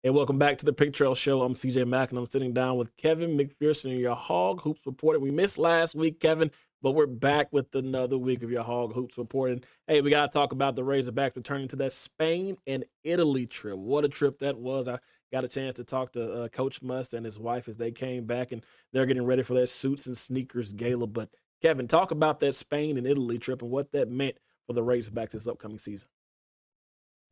Hey, welcome back to the Pick Trail Show. I'm CJ Mack, and I'm sitting down with Kevin McPherson, your Hog Hoops reporter. We missed last week, Kevin, but we're back with another week of your Hog Hoops reporting. Hey, we got to talk about the Razorbacks returning to that Spain and Italy trip. What a trip that was. I got a chance to talk to Coach Must and his wife as they came back, and they're getting ready for their suits and sneakers gala. But, Kevin, talk about that Spain and Italy trip and what that meant for the Razorbacks this upcoming season.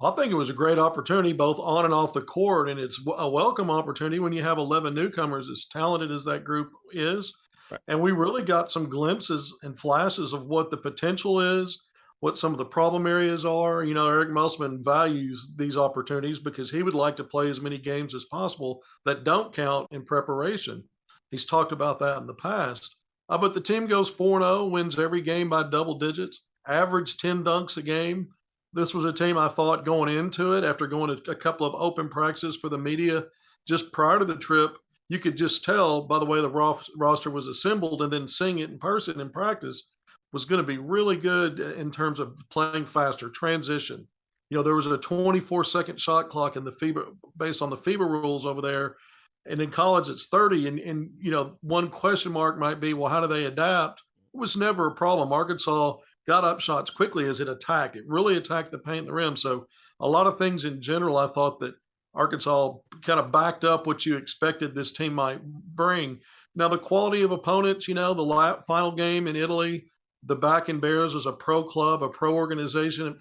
I think it was a great opportunity, both on and off the court, and it's a welcome opportunity when you have 11 newcomers, as talented as that group is. Right. And we really got some glimpses and flashes of what the potential is, what some of the problem areas are. Eric Musselman values these opportunities because he would like to play as many games as possible that don't count in preparation. He's talked about that in the past. But the team goes 4-0, wins every game by double digits, average 10 dunks a game. This was a team I thought going into it, after going to a couple of open practices for the media just prior to the trip, you could just tell by the way the roster was assembled, and then seeing it in person in practice was going to be really good in terms of playing faster, transition. There was a 24-second shot clock in the FIBA, based on the FIBA rules over there. And in college, it's 30. And one question mark might be, well, how do they adapt? It was never a problem. Arkansas got up shots quickly as it attacked. It really attacked the paint and the rim. So a lot of things in general, I thought that Arkansas kind of backed up what you expected this team might bring. Now, the quality of opponents, the final game in Italy, the Back and Bears is a pro club, a pro organization,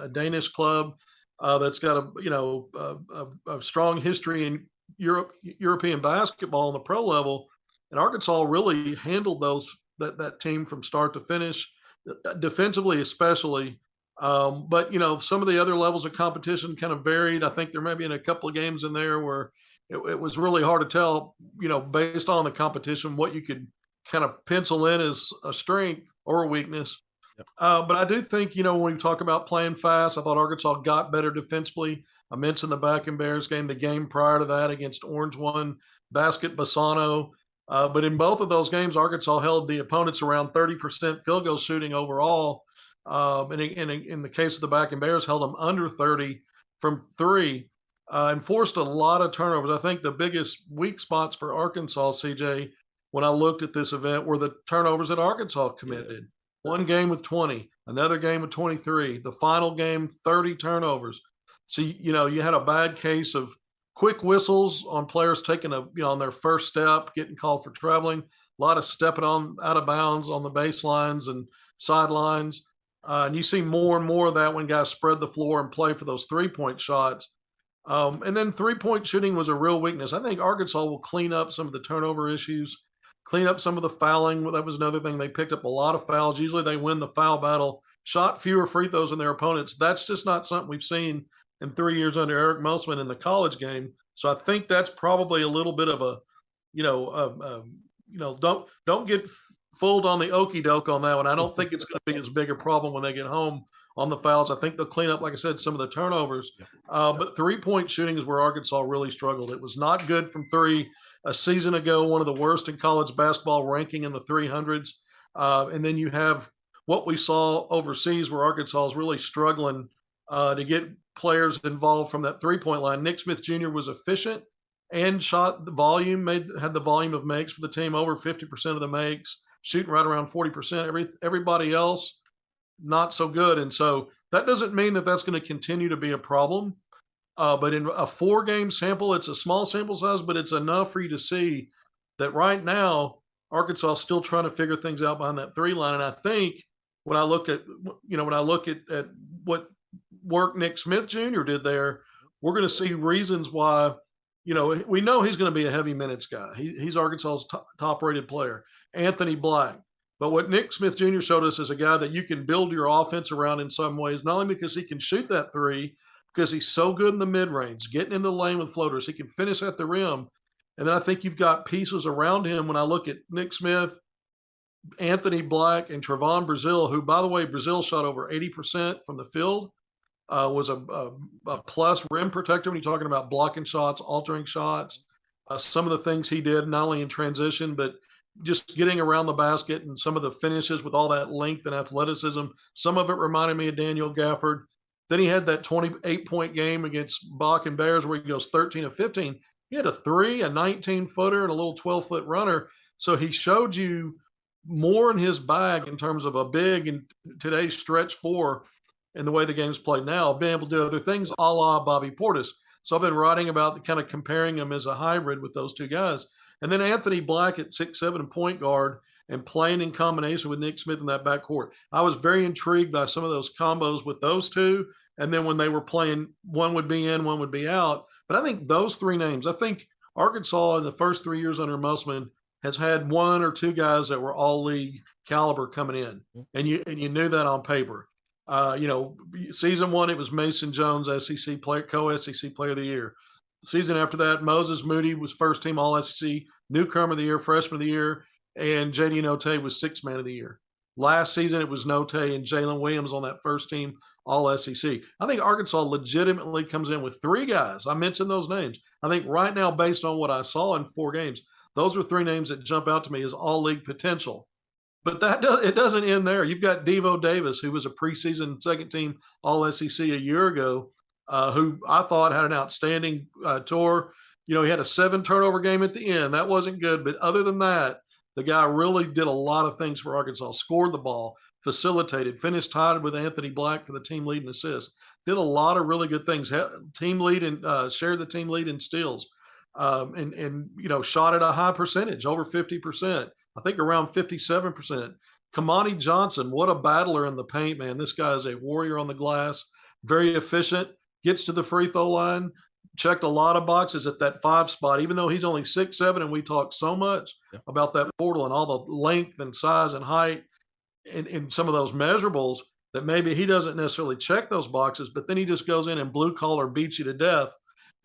a Danish club that's got a strong history in European basketball on the pro level. And Arkansas really handled that team from start to finish, defensively especially. But some of the other levels of competition kind of varied. I think there may be in a couple of games in there where it was really hard to tell, based on the competition, what you could kind of pencil in as a strength or a weakness. Yep. But I do think, when we talk about playing fast, I thought Arkansas got better defensively. I mentioned the Back and Bears game, the game prior to that against Orange One, Basket Bassano. But in both of those games, Arkansas held the opponents around 30% field goal shooting overall. And in the case of the Back and Bears, held them under 30 from three, and forced a lot of turnovers. I think the biggest weak spots for Arkansas, CJ, when I looked at this event, were the turnovers that Arkansas committed. Yeah. One game with 20, another game with 23, the final game, 30 turnovers. So, you had a bad case of quick whistles on players taking on their first step, getting called for traveling, a lot of stepping on out of bounds on the baselines and sidelines. And you see more and more of that when guys spread the floor and play for those 3-point shots. And then 3-point shooting was a real weakness. I think Arkansas will clean up some of the turnover issues, clean up some of the fouling. That was another thing. They picked up a lot of fouls. Usually they win the foul battle, shot fewer free throws than their opponents. That's just not something we've seen in 3 years under Eric Musselman in the college game. So I think that's probably a little bit of a, don't get fooled on the okie doke on that one. I don't think it's going to be as big a problem when they get home on the fouls. I think they'll clean up, like I said, some of the turnovers. But 3-point shooting is where Arkansas really struggled. It was not good from three a season ago, one of the worst in college basketball, ranking in the 300s. And then you have what we saw overseas, where Arkansas is really struggling to get players involved from that 3-point line. Nick Smith Jr. was efficient and shot the volume, had the volume of makes for the team, over 50% of the makes, shooting right around 40%. Everybody else, not so good. And so that doesn't mean that that's going to continue to be a problem. But in a 4-game sample, it's a small sample size, but it's enough for you to see that right now Arkansas is still trying to figure things out behind that 3 line. And I think when I look at what work Nick Smith Jr. did there, we're going to see reasons why. We know he's going to be a heavy minutes guy. He's Arkansas's top-rated player, Anthony Black. But what Nick Smith Jr. showed us is a guy that you can build your offense around in some ways, not only because he can shoot that 3, because he's so good in the mid-range, getting into the lane with floaters. He can finish at the rim. And then I think you've got pieces around him. When I look at Nick Smith, Anthony Black, and Trevon Brazile, who, by the way, Brazile shot over 80% from the field, was a plus rim protector when you're talking about blocking shots, altering shots. Some of the things he did, not only in transition, but just getting around the basket, and some of the finishes with all that length and athleticism. Some of it reminded me of Daniel Gafford. Then he had that 28-point game against Bach and Bears where he goes 13 of 15. He had a 3, a 19-footer, and a little 12-foot runner. So he showed you more in his bag in terms of a big in today's stretch 4 and the way the game's played now, being able to do other things a la Bobby Portis. So I've been writing about the kind of comparing him as a hybrid with those two guys. And then Anthony Black at 6'7" point guard and playing in combination with Nick Smith in that backcourt. I was very intrigued by some of those combos with those two. And then when they were playing, one would be in, one would be out. But I think those 3 names, I think Arkansas in the first 3 years under Musselman has had 1 or 2 guys that were all league caliber coming in. And you knew that on paper. Season 1, it was Mason Jones, SEC player, co-SEC player of the year. The season after that, Moses Moody was first team all SEC, newcomer of the year, freshman of the year, and JD Notae was 6th man of the year. Last season, it was Notae and Jalen Williams on that first team all SEC. I think Arkansas legitimately comes in with 3 guys. I mentioned those names. I think right now, based on what I saw in 4 games, those are 3 names that jump out to me as all league potential. But it doesn't end there. You've got Devo Davis, who was a preseason second team all SEC a year ago, who I thought had an outstanding tour. He had a 7 turnover game at the end. That wasn't good. But other than that, the guy really did a lot of things for Arkansas, scored the ball, facilitated, finished tied with Anthony Black for the team lead in assists, did a lot of really good things, team lead and shared the team lead in steals, and shot at a high percentage, over 50%. I think around 57%. Kamani Johnson, what a battler in the paint, man. This guy is a warrior on the glass, very efficient, gets to the free throw line, checked a lot of boxes at that 5 spot, even though he's only 6'7", and we talk so much about that portal and all the length and size and height and some of those measurables that maybe he doesn't necessarily check those boxes, but then he just goes in and blue collar beats you to death.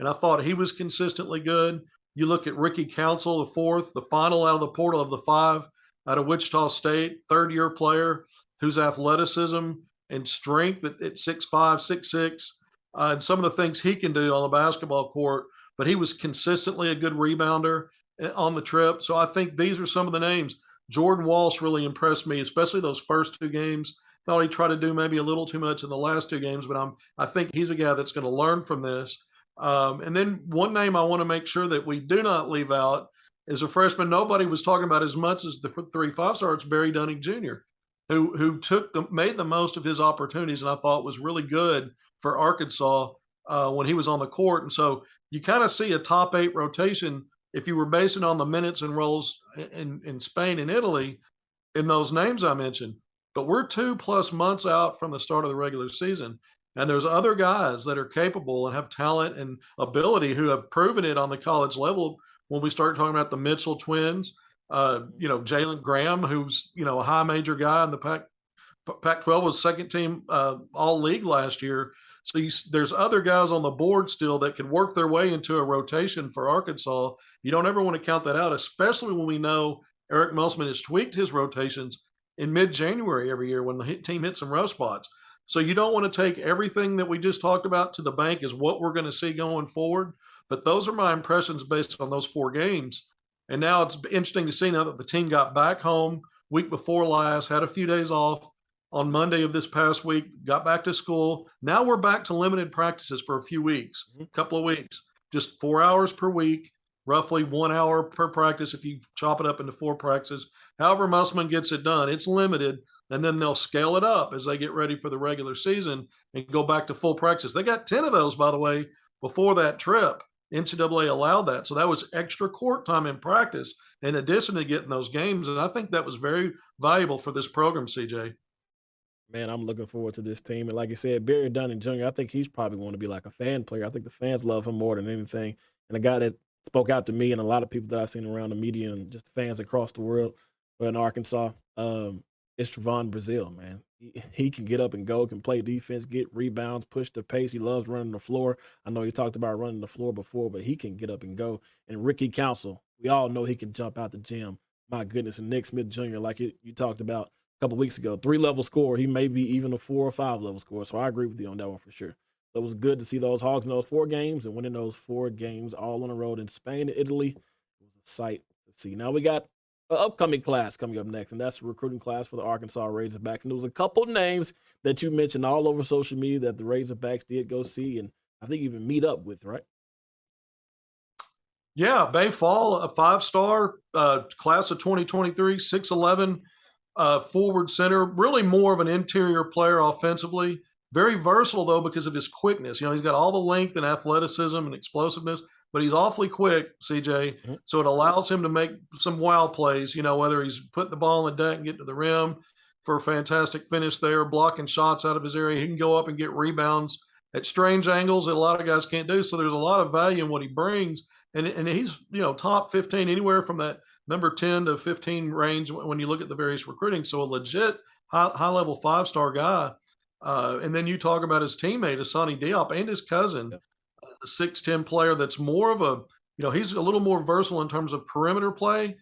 And I thought he was consistently good. You look at Ricky Council, the 4th, the final out of the portal of the 5 out of Wichita State, 3rd-year player whose athleticism and strength at 6'5", 6'6", and some of the things he can do on the basketball court, but he was consistently a good rebounder on the trip. So I think these are some of the names. Jordan Walsh really impressed me, especially those first 2 games. Thought he tried to do maybe a little too much in the last 2 games, but I think he's a guy that's going to learn from this. And then one name I want to make sure that we do not leave out is a freshman nobody was talking about as much as the 3 5-star. It's Barry Dunning Jr., who made the most of his opportunities, and I thought was really good for Arkansas when he was on the court. And so you kind of see a top 8 rotation if you were basing on the minutes and roles in Spain and Italy in those names I mentioned. But we're 2+ months out from the start of the regular season. And there's other guys that are capable and have talent and ability who have proven it on the college level. When we start talking about the Mitchell twins, Jalen Graham, who's, a high major guy in the Pac-12, was 2nd team all league last year. So there's other guys on the board still that could work their way into a rotation for Arkansas. You don't ever want to count that out, especially when we know Eric Musselman has tweaked his rotations in mid-January every year when the team hits some rough spots. So you don't want to take everything that we just talked about to the bank as what we're going to see going forward. But those are my impressions based on those 4 games. And now it's interesting to see now that the team got back home week before last, had a few days off on Monday of this past week, got back to school. Now we're back to limited practices for a few weeks, a couple of weeks, just 4 hours per week, roughly 1 hour per practice if you chop it up into 4 practices. However Musselman gets it done, it's limited. And then they'll scale it up as they get ready for the regular season and go back to full practice. They got 10 of those, by the way, before that trip. NCAA allowed that. So that was extra court time in practice in addition to getting those games. And I think that was very valuable for this program, CJ. Man, I'm looking forward to this team. And like you said, Barry Dunning Jr., I think he's probably going to be like a fan player. I think the fans love him more than anything. And a guy that spoke out to me and a lot of people that I've seen around the media and just fans across the world in Arkansas, it's Trevon Brazile, man. He can get up and go, can play defense, get rebounds, push the pace. He loves running the floor. I know you talked about running the floor before, but he can get up and go. And Ricky Council, we all know he can jump out the gym. My goodness. And Nick Smith Jr., like you talked about a couple weeks ago, 3-level scorer. He may be even a 4 or 5-level scorer. So I agree with you on that one for sure. So it was good to see those Hogs in those 4 games and winning those 4 games all on the road in Spain and Italy. It was a sight to see. Now we got upcoming class coming up next, and that's the recruiting class for the Arkansas Razorbacks. And there was a couple names that you mentioned all over social media that the Razorbacks did go see, and I think even meet up with, right? Yeah, Bay Fall, a 5-star class of 2023, 6'11", forward center, really more of an interior player offensively. Very versatile, though, because of his quickness. He's got all the length and athleticism and explosiveness, but he's awfully quick, CJ. Mhm. So it allows him to make some wow plays, whether he's putting the ball in the deck and getting to the rim for a fantastic finish there, blocking shots out of his area. He can go up and get rebounds at strange angles that a lot of guys can't do. So there's a lot of value in what he brings. And he's, top 15, anywhere from that number 10 to 15 range when you look at the various recruiting. So a legit high level 5-star guy. And then you talk about his teammate, Asani Diop, and his cousin, Yep. a 6'10" player that's more of a, he's a little more versatile in terms of perimeter play,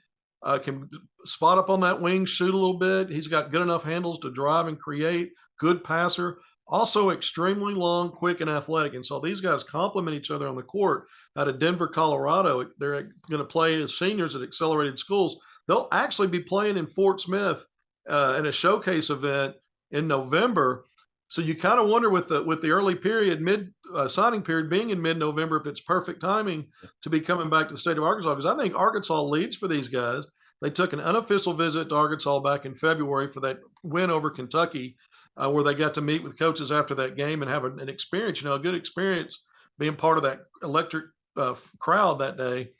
can spot up on that wing, shoot a little bit. He's got good enough handles to drive and create, good passer, also extremely long, quick, and athletic. And so these guys complement each other on the court. Out of Denver, Colorado, they're going to play as seniors at accelerated schools. They'll actually be playing in Fort Smith in a showcase event in November. So you kind of wonder with the early period, signing period being in mid-November, if it's perfect timing to be coming back to the state of Arkansas, because I think Arkansas leads for these guys. They took an unofficial visit to Arkansas back in February for that win over Kentucky, where they got to meet with coaches after that game and have an experience, a good experience being part of that electric crowd that day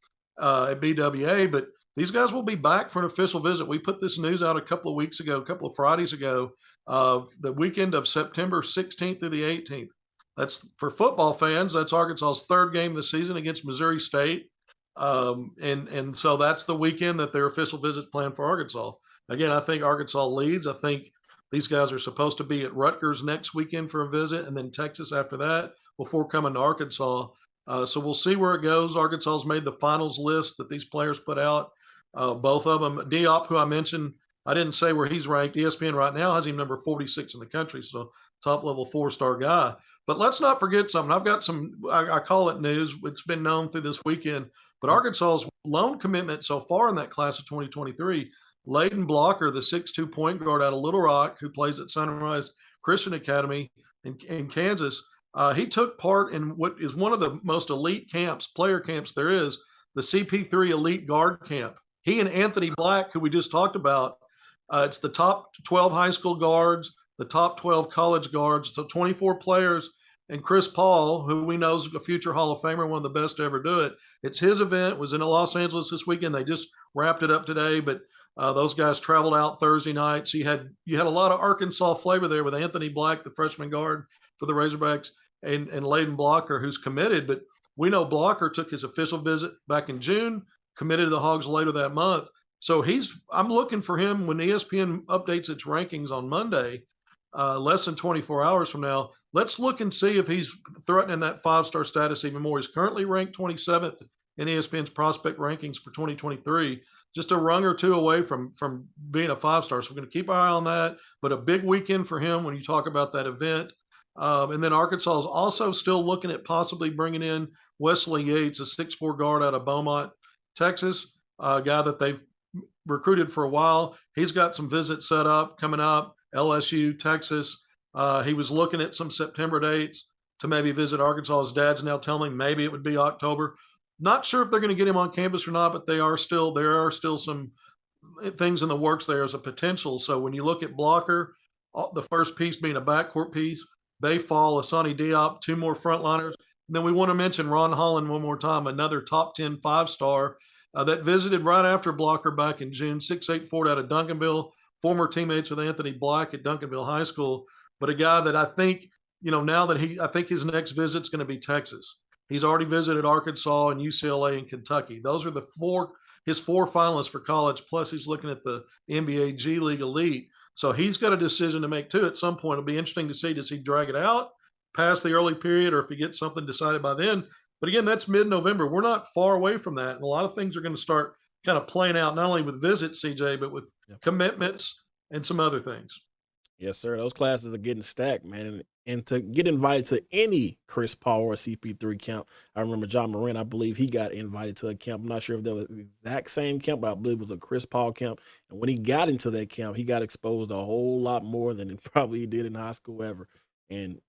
at BWA. But these guys will be back for an official visit. We put this news out a couple of Fridays ago, the weekend of September 16th through the 18th. That's for football fans. That's Arkansas's third game of the season against Missouri State. And so that's the weekend that their official visit's planned for Arkansas. Again, I think Arkansas leads. I think these guys are supposed to be at Rutgers next weekend for a visit, and then Texas after that before coming to Arkansas. So we'll see where it goes. Arkansas's made the finals list that these players put out. Both of them. Diop, who I mentioned, I didn't say where he's ranked. ESPN right now has him number 46 in the country, so top level 4-star guy. But let's not forget something. I've got I call it news. It's been known through this weekend. But Arkansas's loan commitment so far in that class of 2023, Layden Blocker, the 6'2" point guard out of Little Rock, who plays at Sunrise Christian Academy in Kansas, he took part in what is one of the most elite player camps there is, the CP3 Elite Guard Camp. He and Anthony Black, who we just talked about, it's the top 12 high school guards, the top 12 college guards, so 24 players. And Chris Paul, who we know is a future Hall of Famer, one of the best to ever do it. It's his event. It was in Los Angeles this weekend. They just wrapped it up today, but those guys traveled out Thursday night. So you had a lot of Arkansas flavor there with Anthony Black, the freshman guard for the Razorbacks, and Layden Blocker, who's committed. But we know Blocker took his official visit back in June, committed to the Hogs later that month. So I'm looking for him when ESPN updates its rankings on Monday, less than 24 hours from now. Let's look and see if he's threatening that 5-star status even more. He's currently ranked 27th in ESPN's prospect rankings for 2023, just a rung or two away from being a 5-star. So we're going to keep our eye on that. But a big weekend for him when you talk about that event. And then Arkansas is also still looking at possibly bringing in Wesley Yates, a 6'4" guard out of Beaumont, Texas, a guy that they've recruited for a while. He's got some visits set up coming up, LSU, Texas. He was looking at some September dates to maybe visit Arkansas. His dad's now telling him maybe it would be October. Not sure if they're going to get him on campus or not, but there are still some things in the works there as a potential. So when you look at Blocker, the first piece being a backcourt piece, Bay Fall, Asani Diop, 2 more frontliners. And then we want to mention Ron Holland one more time, another top 10 5-star that visited right after Blocker back in June, 6'8" forward out of Duncanville, former teammates with Anthony Black at Duncanville High School, but a guy that I think, now that I think his next visit is going to be Texas. He's already visited Arkansas and UCLA and Kentucky. Those are his 4 finalists for college, plus he's looking at the NBA G League Elite. So he's got a decision to make too at some point. It'll be interesting to see, does he drag it out past the early period or if he gets something decided by then. But again, that's mid-November. We're not far away from that. And a lot of things are going to start kind of playing out, not only with visits, CJ, but with commitments and some other things. Yes, sir. Those classes are getting stacked, man. And to get invited to any Chris Paul or CP3 camp, I remember John Moran, I believe he got invited to a camp. I'm not sure if that was the exact same camp, but I believe it was a Chris Paul camp. And when he got into that camp, he got exposed a whole lot more than he probably did in high school ever. And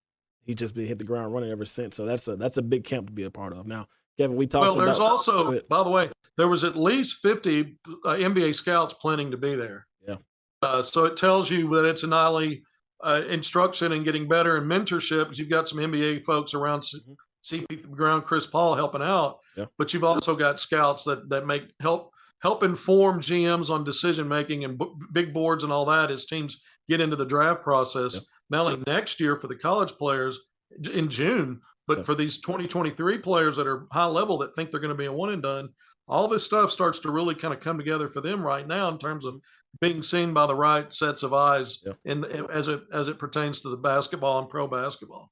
he's just been hit the ground running ever since. So that's a big camp to be a part of. Now, Kevin, we talked Well, there's about. also, by the way, there was at least 50 NBA scouts planning to be there. Yeah. So it tells you that it's not only instruction and getting better and mentorship, because you've got some NBA folks around CP ground, Chris Paul helping out, but you've also got scouts that help inform GMs on decision making and big boards and all that as teams get into the draft process. Not only next year for the college players in June, but for these 2023 players that are high level that think they're going to be a one and done. All this stuff starts to really kind of come together for them right now in terms of being seen by the right sets of eyes as it pertains to the basketball and pro basketball.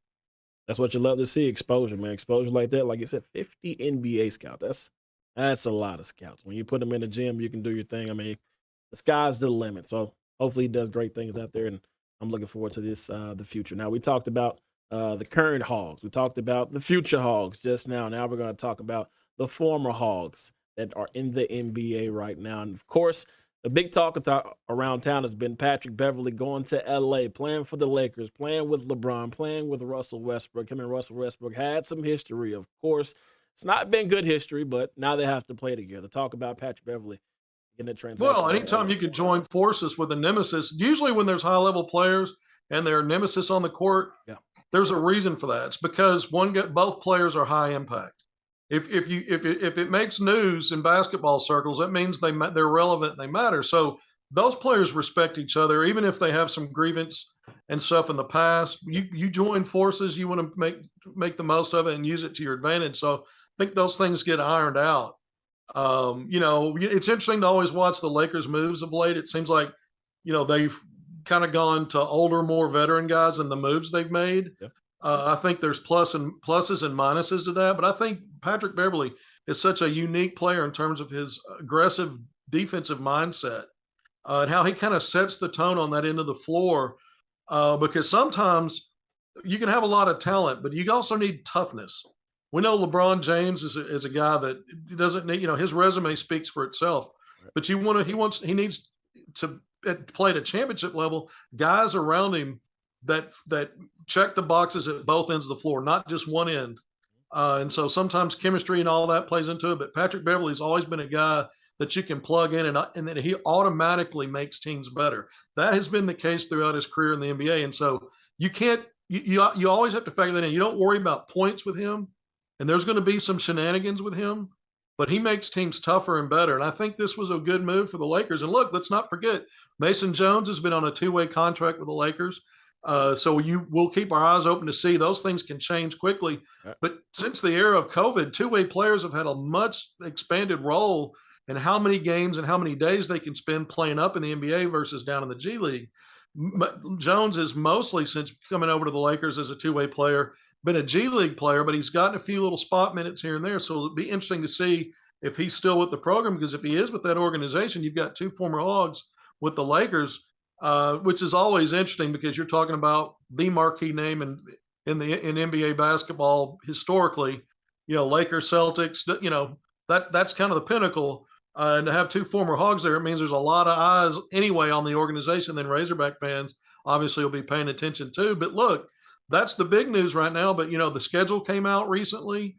That's what you love to see, exposure, man. Exposure like that, like you said, 50 NBA scouts. That's a lot of scouts. When you put them in the gym, you can do your thing. I mean, the sky's the limit. So hopefully he does great things out there, and I'm looking forward to this, the future. Now, we talked about the current Hogs. We talked about the future Hogs just now. Now we're going to talk about the former Hogs that are in the NBA right now. And, of course, the big talk around town has been Patrick Beverley going to L.A., playing for the Lakers, playing with LeBron, playing with Russell Westbrook. Him and Russell Westbrook had some history, of course. It's not been good history, but now they have to play together. Talk about Patrick Beverley in the transaction. Well, anytime you can join forces with a nemesis, usually when there's high-level players and they're a nemesis on the court, there's a reason for that. It's because both players are high impact. If it makes news in basketball circles, that means they're relevant and they matter. So those players respect each other, even if they have some grievance and stuff in the past. You join forces, you want to make the most of it and use it to your advantage. So I think those things get ironed out. It's interesting to always watch the Lakers' moves of late. It seems like, they've kind of gone to older, more veteran guys in the moves they've made. I think there's pluses and minuses to that, but I think Patrick Beverley is such a unique player in terms of his aggressive defensive mindset and how he kind of sets the tone on that end of the floor. Because sometimes you can have a lot of talent, but you also need toughness. We know LeBron James is a guy that doesn't need, his resume speaks for itself, but he needs to play at a championship level, guys around him that check the boxes at both ends of the floor, not just one end. And so sometimes chemistry and all that plays into it. But Patrick Beverley's always been a guy that you can plug in and then he automatically makes teams better. That has been the case throughout his career in the NBA. And so you always have to factor that in. You don't worry about points with him, and there's going to be some shenanigans with him, but he makes teams tougher and better. And I think this was a good move for the Lakers. And look, let's not forget, Mason Jones has been on a two-way contract with the Lakers. So we'll keep our eyes open to see. Those things can change quickly. But since the era of COVID, two-way players have had a much expanded role in how many games and how many days they can spend playing up in the NBA versus down in the G League. Jones is mostly, since coming over to the Lakers as a two-way player, been a G League player, but he's gotten a few little spot minutes here and there. So it'll be interesting to see if he's still with the program, because if he is with that organization, you've got two former Hogs with the Lakers. Which is always interesting because you're talking about the marquee name in NBA basketball historically. Lakers, Celtics. That's kind of the pinnacle. And to have two former Hogs there, it means there's a lot of eyes anyway on the organization. Then Razorback fans obviously will be paying attention too. But look, that's the big news right now. But the schedule came out recently.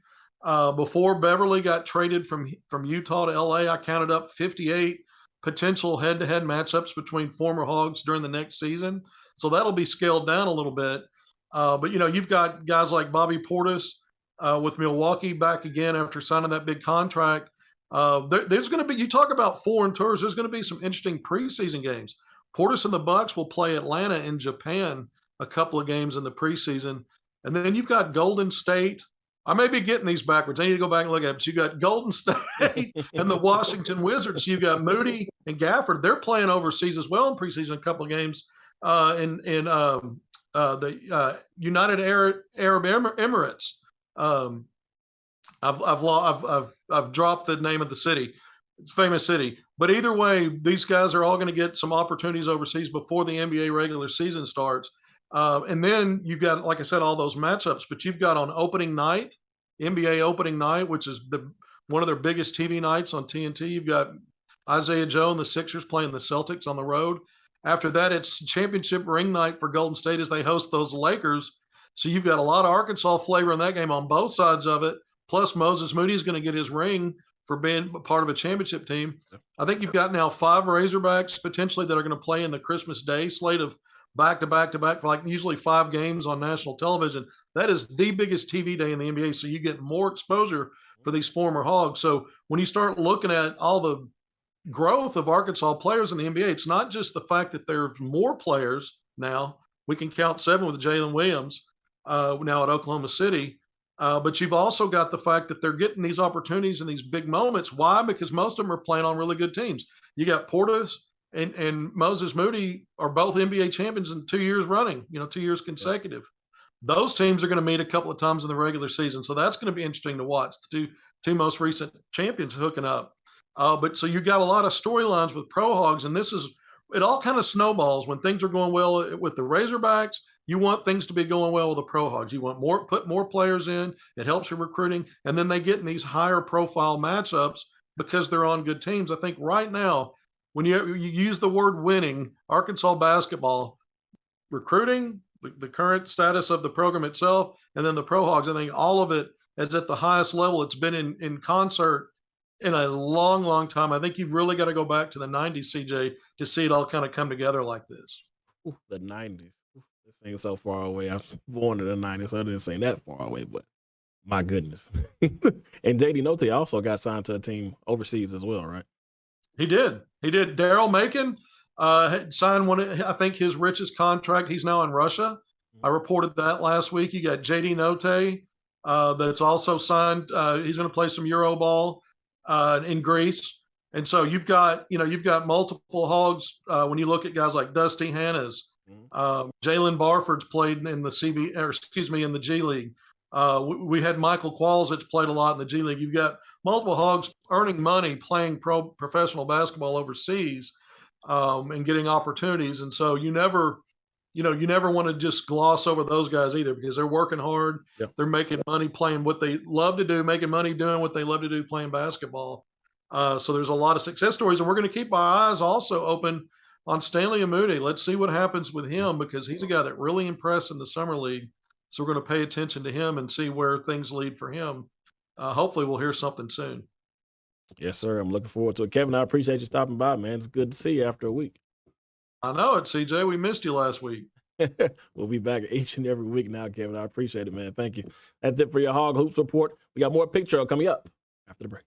Before Beverley got traded from Utah to LA, I counted up 58 potential head-to-head matchups between former Hogs during the next season. So that'll be scaled down a little bit. But you've got guys like Bobby Portis with Milwaukee back again after signing that big contract. There's going to be, you talk about foreign tours, there's going to be some interesting preseason games. Portis and the Bucks will play Atlanta in Japan a couple of games in the preseason. And then you've got Golden State. I may be getting these backwards. I need to go back and look at it. But you got Golden State and the Washington Wizards. You got Moody and Gafford. They're playing overseas as well in preseason, a couple of games in the United Arab Emirates. I've dropped the name of the city, It's a famous city. But either way, these guys are all going to get some opportunities overseas before the NBA regular season starts. And then you've got, like I said, all those matchups. But you've got on opening night, NBA opening night, which is one of their biggest TV nights on TNT. You've got Isaiah Joe and the Sixers playing the Celtics on the road. After that, it's championship ring night for Golden State as they host those Lakers. So you've got a lot of Arkansas flavor in that game on both sides of it. Plus, Moses Moody is going to get his ring for being part of a championship team. I think you've got now 5 Razorbacks potentially that are going to play in the Christmas Day slate of back-to-back for like usually 5 games on national television. That is the biggest TV day in the NBA, so you get more exposure for these former Hogs. So when you start looking at all the growth of Arkansas players in the NBA, it's not just the fact that there's more players now. We can count 7 with Jalen Williams now at Oklahoma City. But you've also got the fact that they're getting these opportunities in these big moments. Why? Because most of them are playing on really good teams. You got Portis and Moses Moody are both NBA champions in 2 years running, 2 years consecutive. Those teams are going to meet a couple of times in the regular season. So that's going to be interesting to watch. The two most recent champions hooking up. But so you got a lot of storylines with Pro Hogs, and it all kind of snowballs when things are going well with the Razorbacks. You want things to be going well with the Pro Hogs. You want put more players in. It helps your recruiting. And then they get in these higher profile matchups because they're on good teams. I think right now, when you use the word winning, Arkansas basketball, recruiting, the current status of the program itself, and then the Pro Hogs, I think all of it is at the highest level it's been in concert in a long, long time. I think you've really got to go back to the 90s, CJ, to see it all kind of come together like this. Ooh, the 90s. This thing is so far away. I was born in the 90s, so I didn't say that far away, but my goodness. And JD Note also got signed to a team overseas as well, right? He did. Daryl Macon signed I think his richest contract. He's now in Russia. I reported that last week. You got JD Note that's also signed. He's going to play some Euro ball in Greece. And so you've got multiple Hogs when you look at guys like Dusty Hannas. Jalen Barford's played in the in the G League. We had Michael Qualls that's played a lot in the G League. You've got multiple Hogs earning money playing professional basketball overseas and getting opportunities. And so you never want to just gloss over those guys either, because they're working hard. Yep. They're making money playing what they love to do, making money doing what they love to do, playing basketball. So there's a lot of success stories, and we're going to keep our eyes also open on Stanley Amude. Let's see what happens with him, because he's a guy that really impressed in the summer league. So we're going to pay attention to him and see where things lead for him. Hopefully we'll hear something soon. Yes, sir. I'm looking forward to it. Kevin, I appreciate you stopping by, man. It's good to see you after a week. I know it, CJ. We missed you last week. We'll be back each and every week now, Kevin. I appreciate it, man. Thank you. That's it for your Hog Hoops report. We got more Picture coming up after the break.